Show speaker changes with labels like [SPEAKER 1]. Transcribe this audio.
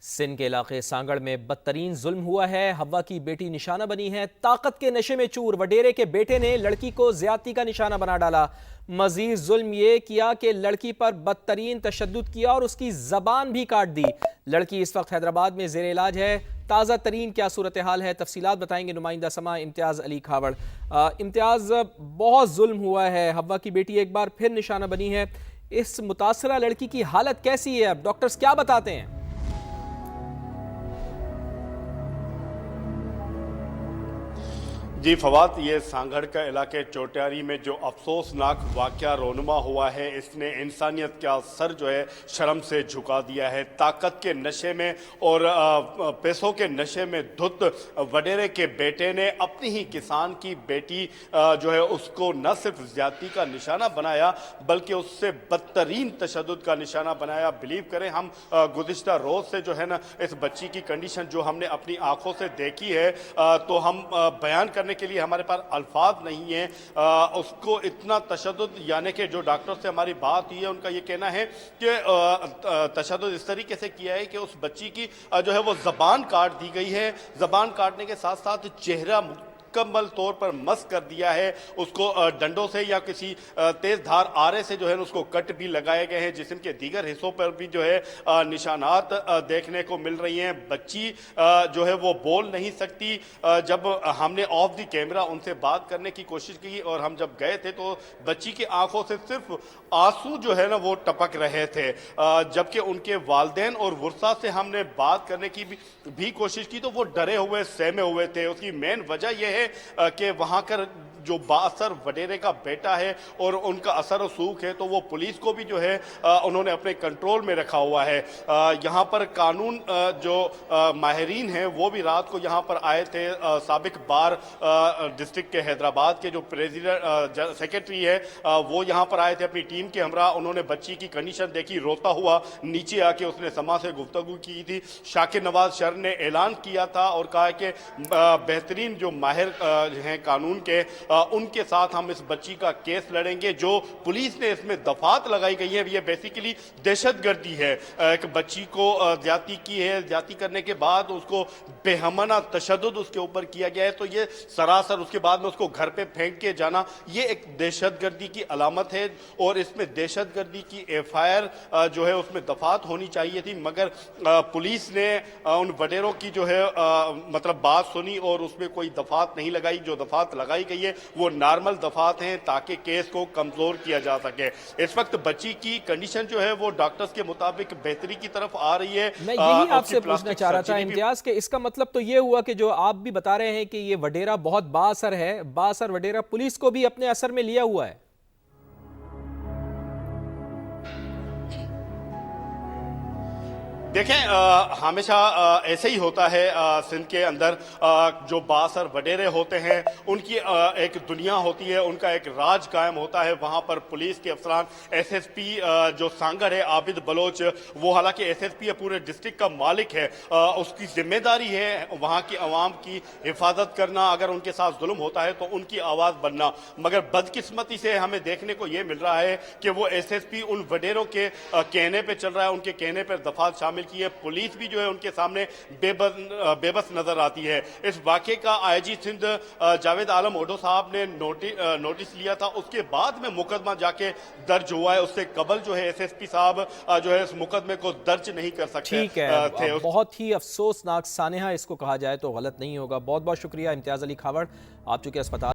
[SPEAKER 1] سندھ کے علاقے سانگڑ میں بدترین ظلم ہوا ہے۔ حوا کی بیٹی نشانہ بنی ہے۔ طاقت کے نشے میں چور وڈیرے کے بیٹے نے لڑکی کو زیادتی کا نشانہ بنا ڈالا۔ مزید ظلم یہ کیا کہ لڑکی پر بدترین تشدد کیا اور اس کی زبان بھی کاٹ دی۔ لڑکی اس وقت حیدرآباد میں زیر علاج ہے۔ تازہ ترین کیا صورتحال ہے، تفصیلات بتائیں گے نمائندہ سما امتیاز علی کھاوڑ۔ امتیاز، بہت ظلم ہوا ہے، حوا کی بیٹی ایک بار پھر نشانہ بنی ہے۔ اس متاثرہ لڑکی کی حالت کیسی ہے؟ اب ڈاکٹرز کیا بتاتے ہیں؟
[SPEAKER 2] جی فواد، یہ سانگھڑ کا علاقے چوٹیاری میں جو افسوسناک واقعہ رونما ہوا ہے، اس نے انسانیت کا سر جو ہے شرم سے جھکا دیا ہے۔ طاقت کے نشے میں اور پیسوں کے نشے میں دھت وڈیرے کے بیٹے نے اپنی ہی کسان کی بیٹی جو ہے اس کو نہ صرف زیادتی کا نشانہ بنایا بلکہ اس سے بدترین تشدد کا نشانہ بنایا۔ بلیو کریں، ہم گزشتہ روز سے جو ہے نا اس بچی کی کنڈیشن جو ہم نے اپنی آنکھوں سے دیکھی ہے تو ہم بیان کرنے کے لیے ہمارے پاس الفاظ نہیں ہیں۔ اس کو اتنا تشدد، یعنی کہ جو ڈاکٹر سے ہماری بات ہوئی ہے ان کا یہ کہنا ہے کہ تشدد اس طریقے سے کیا ہے کہ اس بچی کی جو ہے وہ زبان کاٹ دی گئی ہے۔ زبان کاٹنے کے ساتھ ساتھ چہرہ مکمل طور پر مس کر دیا ہے۔ اس کو ڈنڈوں سے یا کسی تیز دھار آرے سے جو ہے اس کو کٹ بھی لگائے گئے ہیں۔ جسم کے دیگر حصوں پر بھی جو ہے نشانات دیکھنے کو مل رہی ہیں۔ بچی جو ہے وہ بول نہیں سکتی۔ جب ہم نے آف دی کیمرہ ان سے بات کرنے کی کوشش کی اور ہم جب گئے تھے تو بچی کی آنکھوں سے صرف آنسو جو ہے نا وہ ٹپک رہے تھے، جبکہ ان کے والدین اور ورثاء سے ہم نے بات کرنے کی بھی کوشش کی تو وہ ڈرے ہوئے سہمے ہوئے تھے۔ اس کی مین وجہ یہ ہے کہ وہاں کا جو با اثر وڈیرے کا بیٹا ہے اور ان کا اثر و سوق ہے تو وہ پولیس کو بھی جو ہے انہوں نے اپنے کنٹرول میں رکھا ہوا ہے۔ یہاں پر قانون جو ماہرین ہیں وہ بھی رات کو یہاں پر آئے تھے۔ سابق بار ڈسٹرکٹ کے حیدرآباد کے جو پریزیڈنٹ سیکرٹری ہے وہ یہاں پر آئے تھے اپنی ٹیم کے ہمراہ۔ انہوں نے بچی کی کنڈیشن دیکھی، روتا ہوا نیچے آ کے اس نے سما سے گفتگو کی تھی۔ شاکر نواز شر نے اعلان کیا تھا اور کہا کہ بہترین جو ماہر ہیں قانون کے ان کے ساتھ ہم اس بچی کا کیس لڑیں گے۔ جو پولیس نے اس میں دفعات لگائی گئی ہیں یہ بیسیکلی دہشت گردی ہے۔ ایک بچی کو زیادتی کی ہے، زیادتی کرنے کے بعد اس کو بے ہمانہ تشدد اس کے اوپر کیا گیا ہے تو یہ سراسر اس کے بعد میں اس کو گھر پہ پھینک کے جانا یہ ایک دہشت گردی کی علامت ہے اور اس میں دہشت گردی کی ایف آئی آر جو ہے اس میں دفعات ہونی چاہیے تھی، مگر پولیس نے ان وڈیروں کی جو ہے مطلب بات سنی اور اس میں کوئی دفعات نہیں لگائی۔ جو دفعات لگائی گئی ہے وہ نارمل دفعات ہیں تاکہ کیس کو کمزور کیا جا سکے۔ اس وقت بچی کی کنڈیشن جو ہے وہ ڈاکٹرز کے مطابق بہتری کی طرف آ رہی ہے۔
[SPEAKER 1] میں یہی آپ سے پوچھنا چاہ رہا تھا امتیاز کہ اس کا مطلب تو یہ ہوا کہ جو آپ بھی بتا رہے ہیں کہ یہ وڈیرا بہت با اثر ہے، با اثر وڈیرا پولیس کو بھی اپنے اثر میں لیا ہوا ہے۔
[SPEAKER 2] دیکھیں، ہمیشہ ایسے ہی ہوتا ہے سندھ کے اندر۔ جو بااثر وڈیرے ہوتے ہیں ان کی ایک دنیا ہوتی ہے، ان کا ایک راج قائم ہوتا ہے۔ وہاں پر پولیس کے افسران، ایس ایس پی جو سانگھڑ ہے عابد بلوچ، وہ حالانکہ ایس ایس پی ہے، پورے ڈسٹرکٹ کا مالک ہے، اس کی ذمہ داری ہے وہاں کی عوام کی حفاظت کرنا۔ اگر ان کے ساتھ ظلم ہوتا ہے تو ان کی آواز بننا، مگر بدقسمتی سے ہمیں دیکھنے کو یہ مل رہا ہے کہ وہ ایس ایس پی ان وڈیروں کے کہنے پہ چل رہا ہے، ان کے کہنے پر دفعات شامل کی ہے۔ پولیس بھی جو ہے ان کے سامنے بے بس نظر آتی ہے۔ اس واقعے کا آئی جی سندھ جاوید عالم اوڈھو صاحب نے نوٹس لیا تھا، اس کے بعد میں مقدمہ جا کے درج ہوا ہے۔ اس سے قبل جو ہے ایس ایس پی صاحب جو ہے اس مقدمے کو درج نہیں کر سکتے تھے۔
[SPEAKER 1] بہت ہی افسوسناک سانحہ اس کو کہا جائے تو غلط نہیں ہوگا۔ بہت بہت شکریہ امتیاز علی کھاوڑ، آپ چونکہ اسپتال